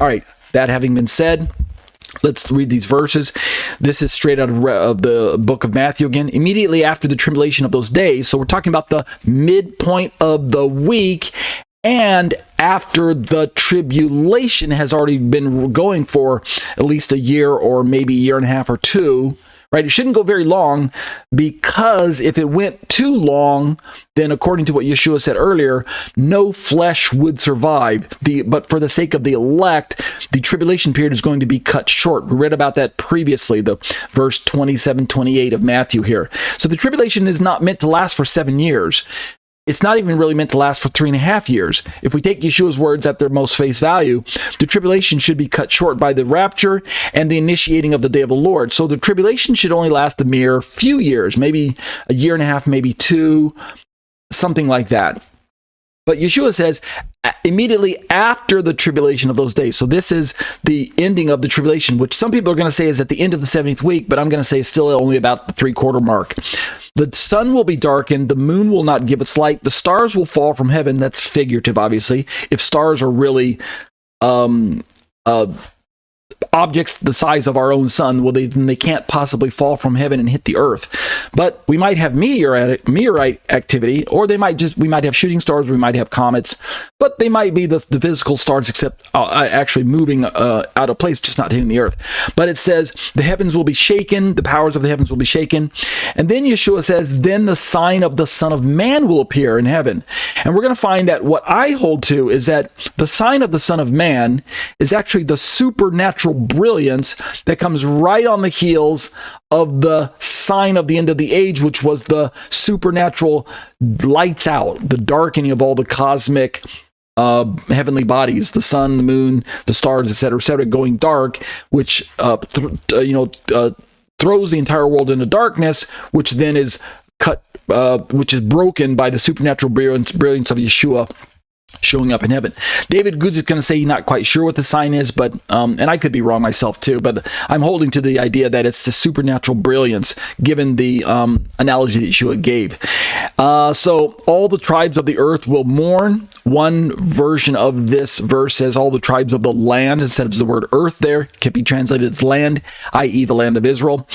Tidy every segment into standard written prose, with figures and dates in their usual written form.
All right, that having been said, let's read these verses. This is straight out of the book of Matthew again. Immediately after the tribulation of those days, so we're talking about the midpoint of the week, and after the tribulation has already been going for at least a year or maybe a year and a half or two, right? It shouldn't go very long, because if it went too long, then according to what Yeshua said earlier, no flesh would survive. But for the sake of the elect, the tribulation period is going to be cut short. We read about that previously, the verse 27, 28 of Matthew here. So the tribulation is not meant to last for 7 years. It's not even really meant to last for 3.5 years. If we take Yeshua's words at their most face value, the tribulation should be cut short by the rapture and the initiating of the day of the Lord. So the tribulation should only last a mere few years, maybe a year and a half, maybe 2, something like that. But Yeshua says immediately after the tribulation of those days. So this is the ending of the tribulation, which some people are going to say is at the end of the 70th week, but I'm going to say it's still only about the 3/4 mark. The sun will be darkened, the moon will not give its light, the stars will fall from heaven. That's figurative, obviously. If stars are really objects the size of our own sun, well, they can't possibly fall from heaven and hit the earth. But we might have meteorite activity, or we might have shooting stars, we might have comets, but they might be the physical stars, except actually moving out of place, just not hitting the earth. But it says the heavens will be shaken, the powers of the heavens will be shaken. And then Yeshua says, then the sign of the Son of Man will appear in heaven. And we're going to find that what I hold to is that the sign of the Son of Man is actually the supernatural brilliance that comes right on the heels of the sign of the end of the age, which was the supernatural lights out, the darkening of all the cosmic heavenly bodies, the sun, the moon, the stars, etc., going dark, which throws the entire world into darkness, which then is cut, which is broken by the supernatural brilliance of Yeshua showing up in heaven. David Goods is going to say he's not quite sure what the sign is, but and I could be wrong myself too, but I'm holding to the idea that it's the supernatural brilliance, given the analogy that Yeshua gave. So all the tribes of the earth will mourn. One version of this verse says all the tribes of the land, instead of the word earth there, can be translated as land, i.e. the land of Israel.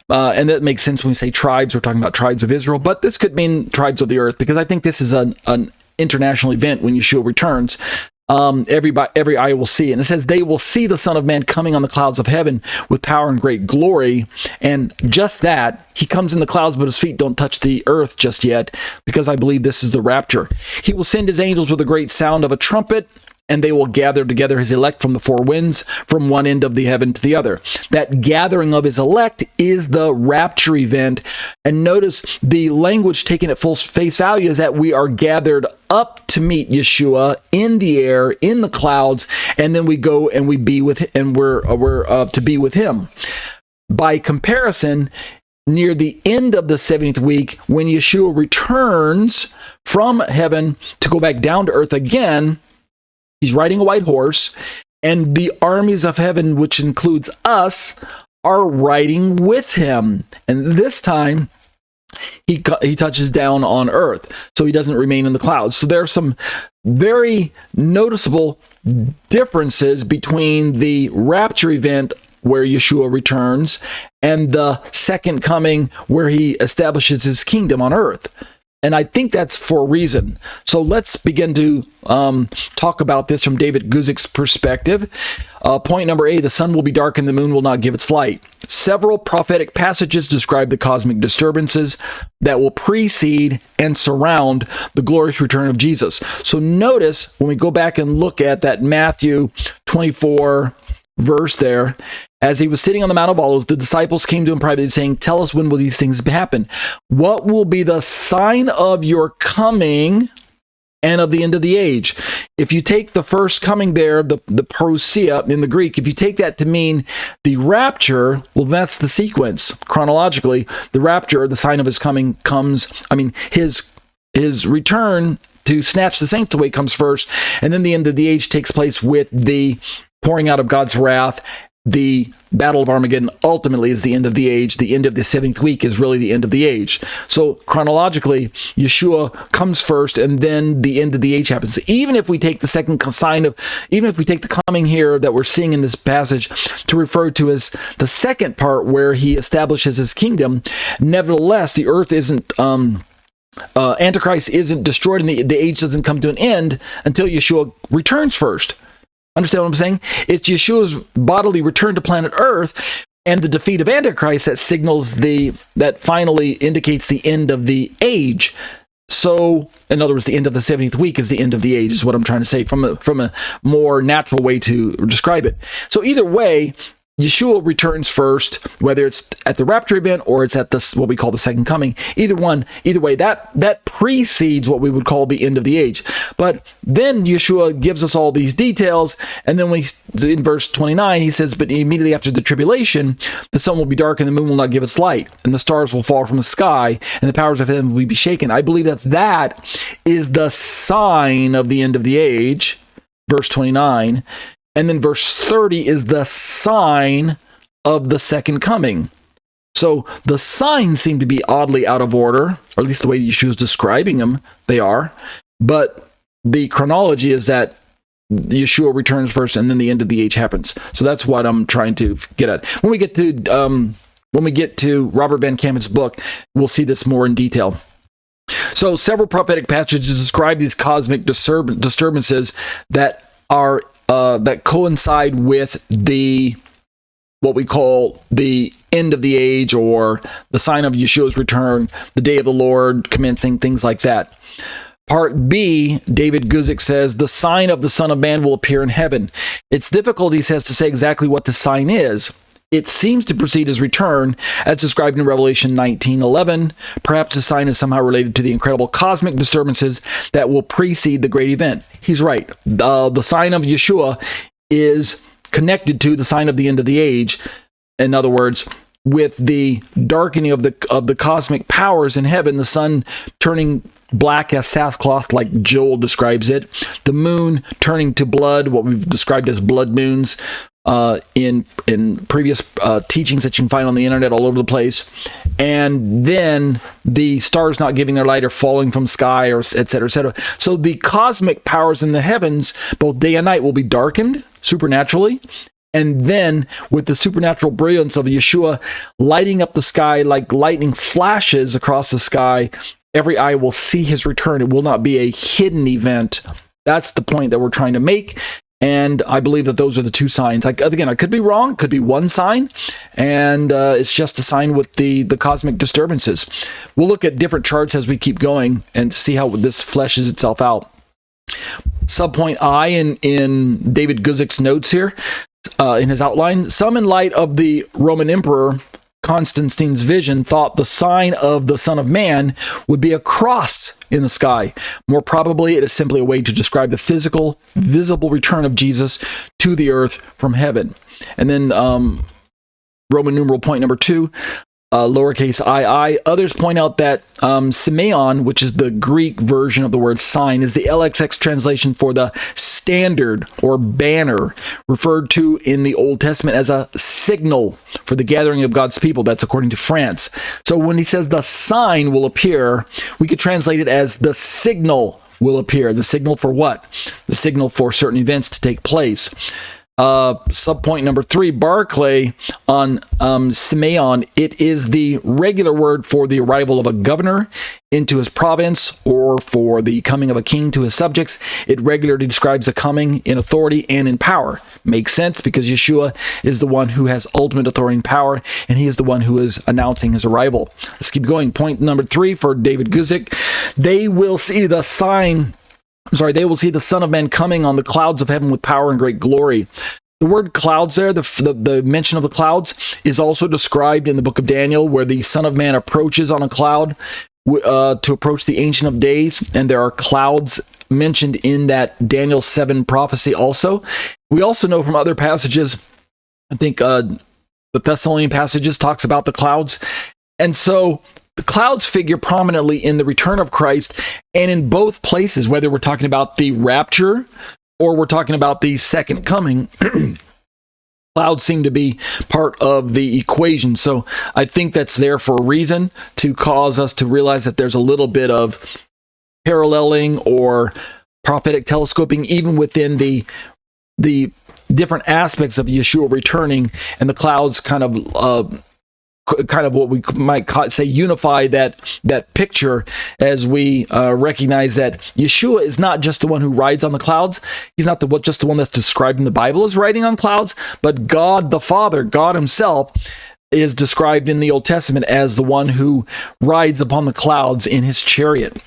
And that makes sense when we say tribes, we're talking about tribes of Israel, but this could mean tribes of the earth, because I think this is an international event when Yeshua returns. Every eye will see. And it says, they will see the Son of Man coming on the clouds of heaven with power and great glory. And just that, he comes in the clouds, but his feet don't touch the earth just yet, because I believe this is the rapture. He will send his angels with a great sound of a trumpet, and they will gather together his elect from the four winds, from one end of the heaven to the other. That gathering of his elect is the rapture event. And notice the language taken at full face value is that we are gathered up to meet Yeshua in the air, in the clouds, and then we go and we be with, and we're to be with him. By comparison, near the end of the 70th week, when Yeshua returns from heaven to go back down to earth again, he's riding a white horse, and the armies of heaven, which includes us, are riding with him. And this time, he touches down on earth, so he doesn't remain in the clouds. So there are some very noticeable differences between the rapture event, where Yeshua returns, and the second coming, where he establishes his kingdom on earth. And I think that's for a reason. So let's begin to talk about this from David Guzik's perspective. Point number A, the sun will be dark and the moon will not give its light. Several prophetic passages describe the cosmic disturbances that will precede and surround the glorious return of Jesus. So notice when we go back and look at that Matthew 24 verse there, as he was sitting on the Mount of Olives, the disciples came to him privately saying, tell us, when will these things happen? What will be the sign of your coming and of the end of the age? If you take the first coming there, the parousia in the Greek, if you take that to mean the rapture, well, that's the sequence. Chronologically, the rapture, the sign of his coming his return to snatch the saints away comes first, and then the end of the age takes place with the pouring out of God's wrath the Battle of Armageddon ultimately is the end of the age. The end of the 70th week is really the end of the age. So chronologically, Yeshua comes first, and then the end of the age happens. Even if we take the second sign of, even if we take the coming here that we're seeing in this passage to refer to as the second part where he establishes his kingdom, nevertheless, the earth isn't, Antichrist isn't destroyed, and the age doesn't come to an end until Yeshua returns first. Understand what I'm saying? It's Yeshua's bodily return to planet Earth and the defeat of Antichrist that signals that finally indicates the end of the age. So, in other words, the end of the 70th week is the end of the age, is what I'm trying to say from a more natural way to describe it. So either way, Yeshua returns first, whether it's at the rapture event or it's at this what we call the second coming. Either way, that precedes what we would call the end of the age. But then Yeshua gives us all these details, and then in verse 29, he says, "But immediately after the tribulation, the sun will be dark, and the moon will not give its light, and the stars will fall from the sky, and the powers of heaven will be shaken." I believe that is the sign of the end of the age, verse 29. And then verse 30 is the sign of the second coming. So the signs seem to be oddly out of order, or at least the way Yeshua is describing them, they are. But the chronology is that Yeshua returns first, and then the end of the age happens. So that's what I'm trying to get at. When we get to Robert Van Kampen's book, we'll see this more in detail. So several prophetic passages describe these cosmic disturbances that are that coincide with what we call the end of the age, or the sign of Yeshua's return, the day of the Lord commencing, things like that. Part B, David Guzik says, the sign of the Son of Man will appear in heaven. It's difficult, he says, to say exactly what the sign is. It seems to precede his return, as described in Revelation 19:11. Perhaps the sign is somehow related to the incredible cosmic disturbances that will precede the great event. He's right. The sign of Yeshua is connected to the sign of the end of the age. In other words, with the darkening of the cosmic powers in heaven, the sun turning black as sackcloth, like Joel describes it, the moon turning to blood, what we've described as blood moons, in previous teachings that you can find on the internet all over the place, and then the stars not giving their light or falling from sky, or et cetera, et cetera. So the cosmic powers in the heavens, both day and night, will be darkened supernaturally, and then with the supernatural brilliance of Yeshua lighting up the sky like lightning flashes across the sky, every eye will see his return. It will not be a hidden event. That's the point that we're trying to make. And I believe that those are the two signs. Again, I could be wrong. Could be one sign, and it's just a sign with the cosmic disturbances. We'll look at different charts as we keep going and see how this fleshes itself out. Subpoint I in David Guzik's notes here, in his outline. Some, in light of the Roman Emperor Constantine's vision, thought the sign of the Son of Man would be a cross in the sky. More probably, it is simply a way to describe the physical, visible return of Jesus to the earth from heaven. And then Roman numeral point number 2, lowercase ii. Others point out that semeion, which is the Greek version of the word sign, is the LXX translation for the standard or banner, referred to in the Old Testament as a signal for the gathering of God's people. That's according to France. So when he says the sign will appear, we could translate it as the signal will appear. The signal for what? The signal for certain events to take place. Subpoint number 3, Barclay on semeion. It is the regular word for the arrival of a governor into his province, or for the coming of a king to his subjects. It regularly describes a coming in authority and in power. Makes sense, because Yeshua is the one who has ultimate authority and power, and he is the one who is announcing his arrival. Let's keep going. Point number 3 for David Guzik. They will see the Son of Man coming on the clouds of heaven with power and great glory. The word clouds there, the mention of the clouds, is also described in the book of Daniel, where the Son of Man approaches on a cloud to approach the Ancient of Days, and there are clouds mentioned in that Daniel 7 prophecy also. We also know from other passages, I think the Thessalonian passages talks about the clouds, and so the clouds figure prominently in the return of Christ, and in both places, whether we're talking about the rapture or we're talking about the second coming, Clouds seem to be part of the equation. So I think that's there for a reason, to cause us to realize that there's a little bit of paralleling or prophetic telescoping even within the different aspects of Yeshua returning, and the clouds kind of what we might say unify that picture, as we recognize that Yeshua is not just the one who rides on the clouds. He's not just the one that's described in the Bible as riding on clouds, but God the Father, God himself, is described in the Old Testament as the one who rides upon the clouds in his chariot.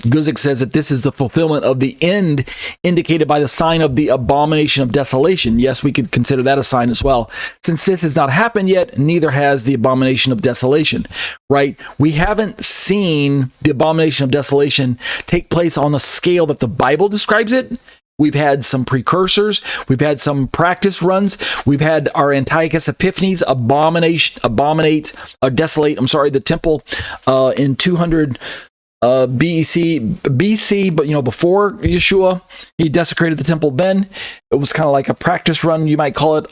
Guzik says that this is the fulfillment of the end indicated by the sign of the abomination of desolation. Yes, we could consider that a sign as well. Since this has not happened yet, neither has the abomination of desolation, right? We haven't seen the abomination of desolation take place on a scale that the Bible describes it. We've had some precursors. We've had some practice runs. We've had our Antiochus Epiphanes desolate the temple in 200 BC, but before Yeshua, he desecrated the temple. Then it was kind of like a practice run, you might call it,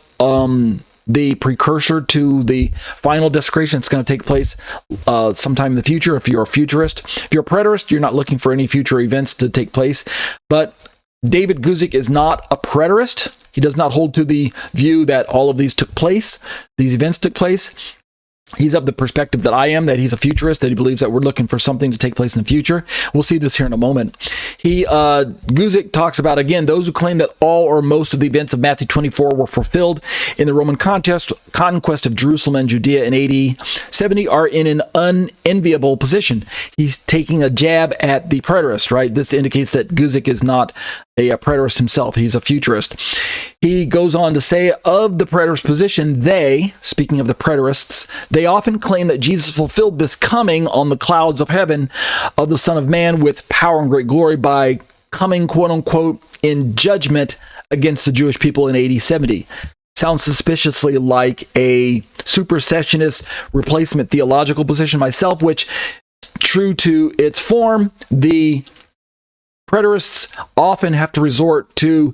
the precursor to the final desecration. It's going to take place sometime in the future. If you're a futurist, if you're a preterist, you're not looking for any future events to take place. But David Guzik is not a preterist. He does not hold to the view that all of these events took place. He's of the perspective that I am, that he's a futurist, that he believes that we're looking for something to take place in the future. We'll see this here in a moment. Guzik talks about, again, those who claim that all or most of the events of Matthew 24 were fulfilled in the Roman conquest of Jerusalem and Judea in AD 70 are in an unenviable position. He's taking a jab at the preterist, right? This indicates that Guzik is not a preterist himself. He's a futurist. He goes on to say, of the preterist position, speaking of the preterists, they often claim that Jesus fulfilled this coming on the clouds of heaven of the Son of Man with power and great glory by coming, quote unquote, in judgment against the Jewish people in AD 70. Sounds suspiciously like a supersessionist replacement theological position myself, which, true to its form, the preterists often have to resort to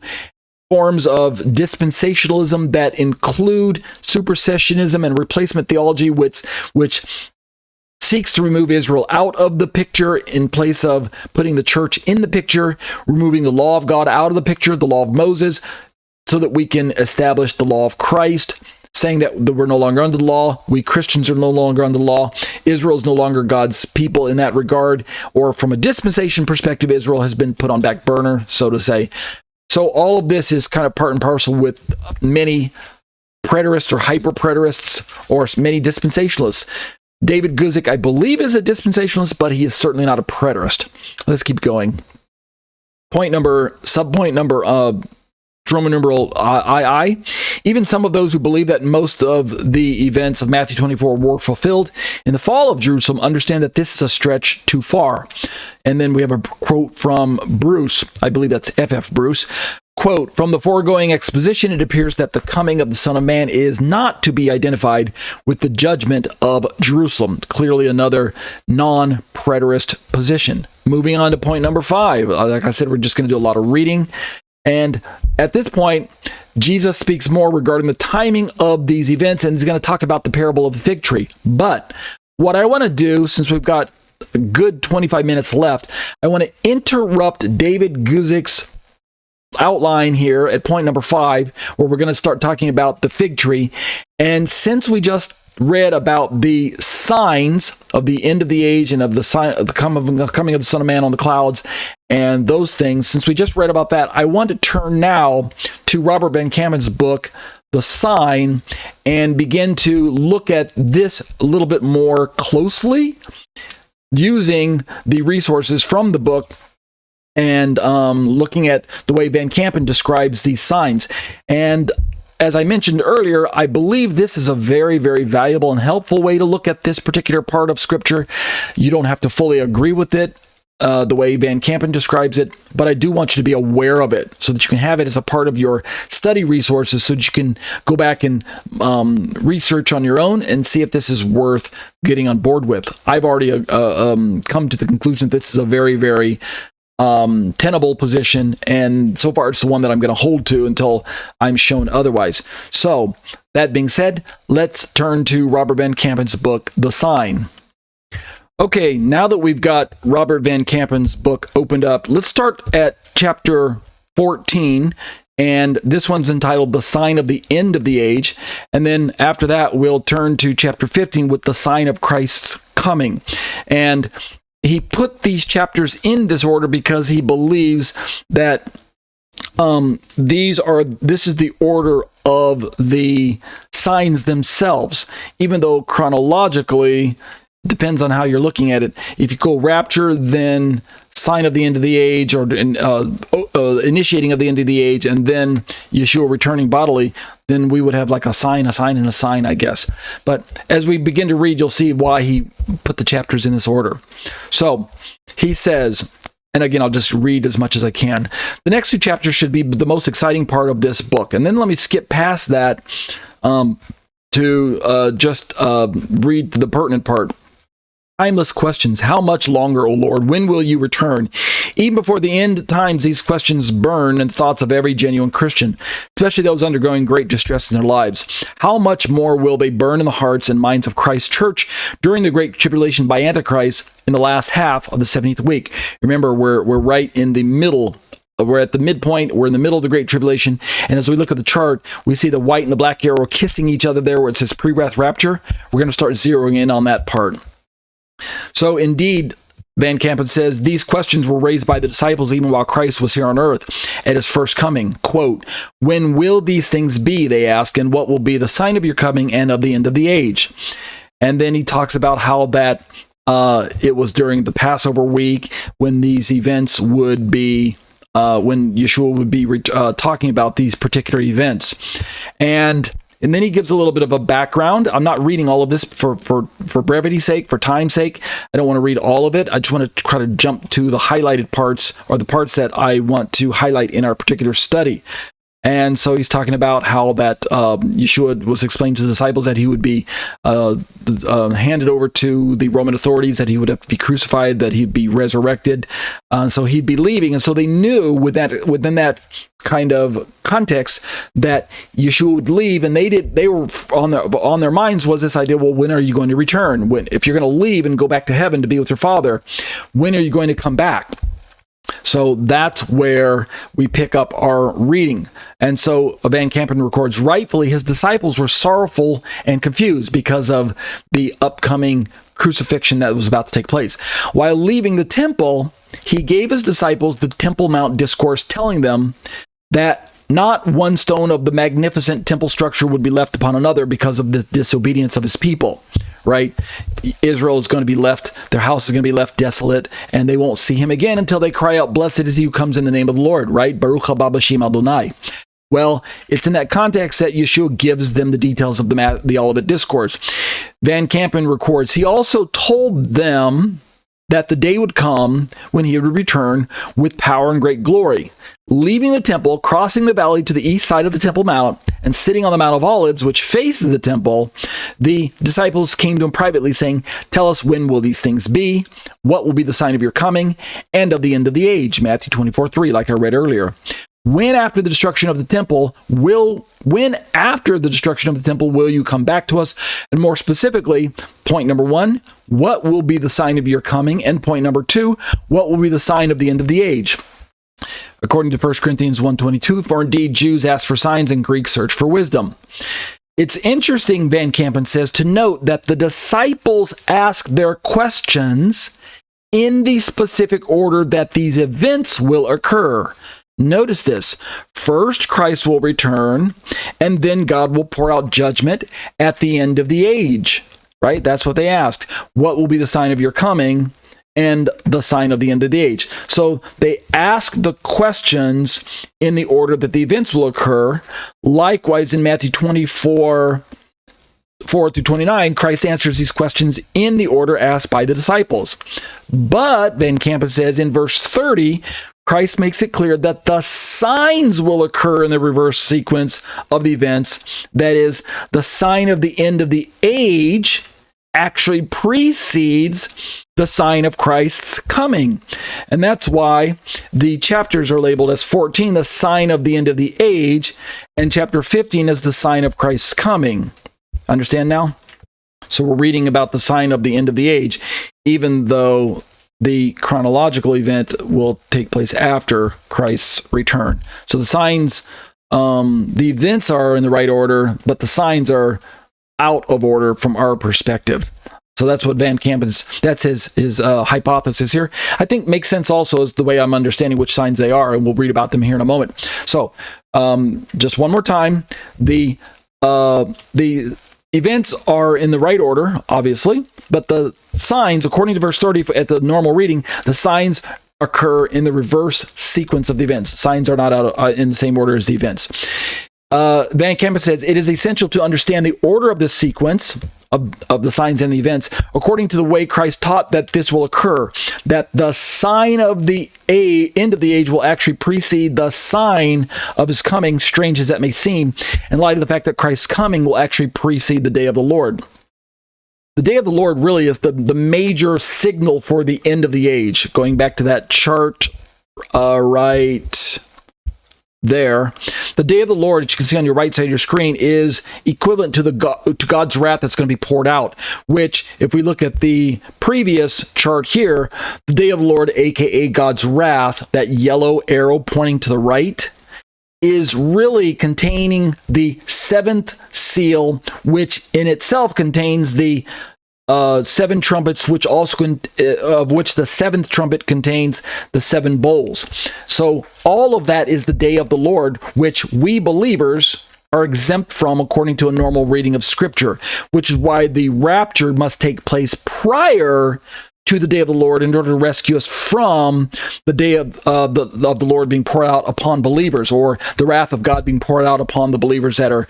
forms of dispensationalism that include supersessionism and replacement theology, which seeks to remove Israel out of the picture in place of putting the church in the picture, removing the law of God out of the picture, the law of Moses, so that we can establish the law of Christ, saying that we're no longer under the law. We Christians are no longer under the law. Israel is no longer God's people in that regard, or from a dispensation perspective, Israel has been put on back burner, so to say. So all of this is kind of part and parcel with many preterists or hyper-preterists or many dispensationalists. David Guzik, I believe, is a dispensationalist, but he is certainly not a preterist. Let's keep going. Subpoint number, Roman numeral II. Even some of those who believe that most of the events of Matthew 24 were fulfilled in the fall of Jerusalem understand that this is a stretch too far. And then we have a quote from Bruce. I believe that's F.F. Bruce. Quote, from the foregoing exposition, it appears that the coming of the Son of Man is not to be identified with the judgment of Jerusalem. Clearly another non-preterist position. Moving on to point number 5. Like I said, we're just going to do a lot of reading. And at this point, Jesus speaks more regarding the timing of these events, and he's going to talk about the parable of the fig tree. But what I want to do, since we've got a good 25 minutes left, I want to interrupt David Guzik's outline here at point number 5, where we're going to start talking about the fig tree. And since we just read about the signs of the end of the age and of the sign of the coming of the Son of Man on the clouds and those things, since we just read about that, I want to turn now to Robert Van Kampen's book, The Sign, and begin to look at this a little bit more closely using the resources from the book and looking at the way Van Kampen describes these signs. And as I mentioned earlier, I believe this is a very, very valuable and helpful way to look at this particular part of Scripture. You don't have to fully agree with it the way Van Kampen describes it, but I do want you to be aware of it so that you can have it as a part of your study resources so that you can go back and research on your own and see if this is worth getting on board with. I've already come to the conclusion that this is a very, very tenable position, and so far it's the one that I'm going to hold to until I'm shown otherwise. So, that being said, let's turn to Robert Van Kampen's book, The Sign. Okay, now that we've got Robert Van Kampen's book opened up, let's start at chapter 14, and this one's entitled The Sign of the End of the Age, and then after that we'll turn to chapter 15 with the sign of Christ's coming. And he put these chapters in this order because he believes that this is the order of the signs themselves, even though chronologically, depends on how you're looking at it. If you go rapture, then sign of the end of the age, or initiating of the end of the age, and then Yeshua returning bodily, then we would have like a sign, and a sign, I guess. But as we begin to read, you'll see why he put the chapters in this order. So he says, and again, I'll just read as much as I can. The next two chapters should be the most exciting part of this book. And then let me skip past that to just read the pertinent part. Timeless questions. How much longer, O Lord? When will you return? Even before the end times, these questions burn in the thoughts of every genuine Christian, especially those undergoing great distress in their lives. How much more will they burn in the hearts and minds of Christ's church during the great tribulation by Antichrist in the last half of the 70th week? Remember, we're right in the middle. We're at the midpoint. We're in the middle of the Great Tribulation. And as we look at the chart, we see the white and the black arrow kissing each other there where it says pre-wrath rapture. We're going to start zeroing in on that part. So indeed, Van Kampen says, these questions were raised by the disciples even while Christ was here on earth at his first coming. Quote, when will these things be, they ask, and what will be the sign of your coming and of the end of the age? And then he talks about how that it was during the Passover week when these events would be, when Yeshua would be talking about these particular events. And then he gives a little bit of a background. I'm not reading all of this for brevity's sake, for time's sake. I don't want to read all of it. I just want to try to jump to the highlighted parts, or the parts that I want to highlight in our particular study. And so he's talking about how that Yeshua was explained to the disciples that he would be handed over to the Roman authorities, that he would have to be crucified, that he'd be resurrected. So he'd be leaving. And so they knew within that kind of context that Yeshua would leave, and they were on their minds was this idea, well, when are you going to return? If you're going to leave and go back to heaven to be with your Father, when are you going to come back? So that's where we pick up our reading. And so Van Kampen records, rightfully, his disciples were sorrowful and confused because of the upcoming crucifixion that was about to take place. While leaving the temple, he gave his disciples the Temple Mount Discourse, telling them that not one stone of the magnificent temple structure would be left upon another because of the disobedience of his people, right? Israel is going to be left, their house is going to be left desolate, and they won't see him again until they cry out, blessed is he who comes in the name of the Lord, right? Baruch haba b'shem Adonai. Well, it's in that context that Yeshua gives them the details of the Olivet Discourse. Van Kampen records, he also told them that the day would come when he would return with power and great glory. Leaving the temple, crossing the valley to the east side of the Temple Mount, and sitting on the Mount of Olives, which faces the temple, the disciples came to him privately, saying, tell us, when will these things be? What will be the sign of your coming and of the end of the age? Matthew 24:3, like I read earlier. When after the destruction of the temple will you come back to us? And more specifically, point number 1, what will be the sign of your coming? And point number 2, what will be the sign of the end of the age? According to 1 Corinthians 1:22, for indeed Jews ask for signs and Greeks search for wisdom. It's interesting, Van Kampen says, to note that the disciples ask their questions in the specific order that these events will occur. Notice this. First, Christ will return, and then God will pour out judgment at the end of the age, right? That's what they asked. What will be the sign of your coming and the sign of the end of the age? So they ask the questions in the order that the events will occur. Likewise, in Matthew 24:4-29, Christ answers these questions in the order asked by the disciples. But, Van Kampen says, in verse 30, Christ makes it clear that the signs will occur in the reverse sequence of the events. That is, the sign of the end of the age actually precedes the sign of Christ's coming. And that's why the chapters are labeled as 14, the sign of the end of the age, and chapter 15 is the sign of Christ's coming. Understand now? So we're reading about the sign of the end of the age, even though the chronological event will take place after Christ's return. So the signs, the events are in the right order, but the signs are out of order from our perspective. So that's what Van Kampen's, that's his hypothesis here. I think makes sense also as the way I'm understanding which signs they are, and we'll read about them here in a moment. So just one more time, the events are in the right order, obviously, but the signs, according to verse 30 at the normal reading, the signs occur in the reverse sequence of the events. Signs are not out in the same order as the events. Van Kampen says, it is essential to understand the order of the sequence of the signs and the events according to the way Christ taught that this will occur, that the sign of the end of the age will actually precede the sign of his coming, strange as that may seem, in light of the fact that Christ's coming will actually precede the day of the Lord. The day of the Lord really is the major signal for the end of the age. Going back to that chart right there, the day of the Lord, as you can see on your right side of your screen, is equivalent to to God's wrath that's going to be poured out, which, if we look at the previous chart here, the day of the Lord, aka God's wrath, that yellow arrow pointing to the right, is really containing the seventh seal, which in itself contains the seven trumpets, which also of which the seventh trumpet contains the seven bowls. So all of that is the day of the Lord, which we believers are exempt from according to a normal reading of Scripture, which is why the rapture must take place prior to the day of the Lord in order to rescue us from the day of the Lord being poured out upon believers, or the wrath of God being poured out upon the believers that are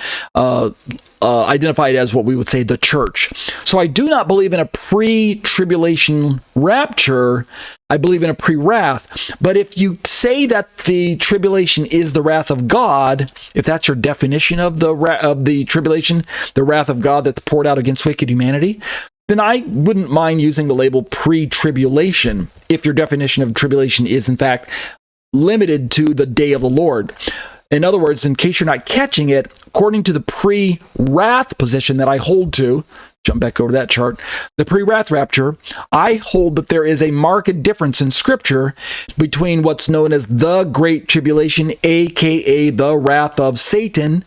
identified as what we would say the church. So I do not believe in a pre-tribulation rapture. I believe in a pre-wrath. But if you say that the tribulation is the wrath of God, if that's your definition of the tribulation, the wrath of God that's poured out against wicked humanity, then I wouldn't mind using the label pre-tribulation if your definition of tribulation is, in fact, limited to the day of the Lord. In other words, in case you're not catching it, according to the pre-wrath position that I hold to, jump back over that chart, the pre-wrath rapture, I hold that there is a marked difference in Scripture between what's known as the Great Tribulation, aka the wrath of Satan,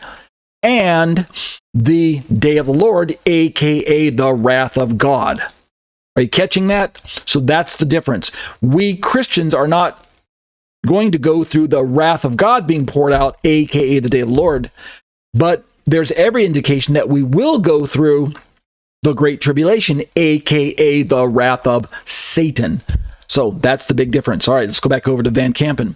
and the day of the Lord, aka the wrath of God. Are you catching that? So that's the difference. We Christians are not going to go through the wrath of God being poured out, aka the day of the Lord, but there's every indication that we will go through the Great Tribulation, aka the wrath of Satan. So that's the big difference. All right, let's go back over to Van Kampen.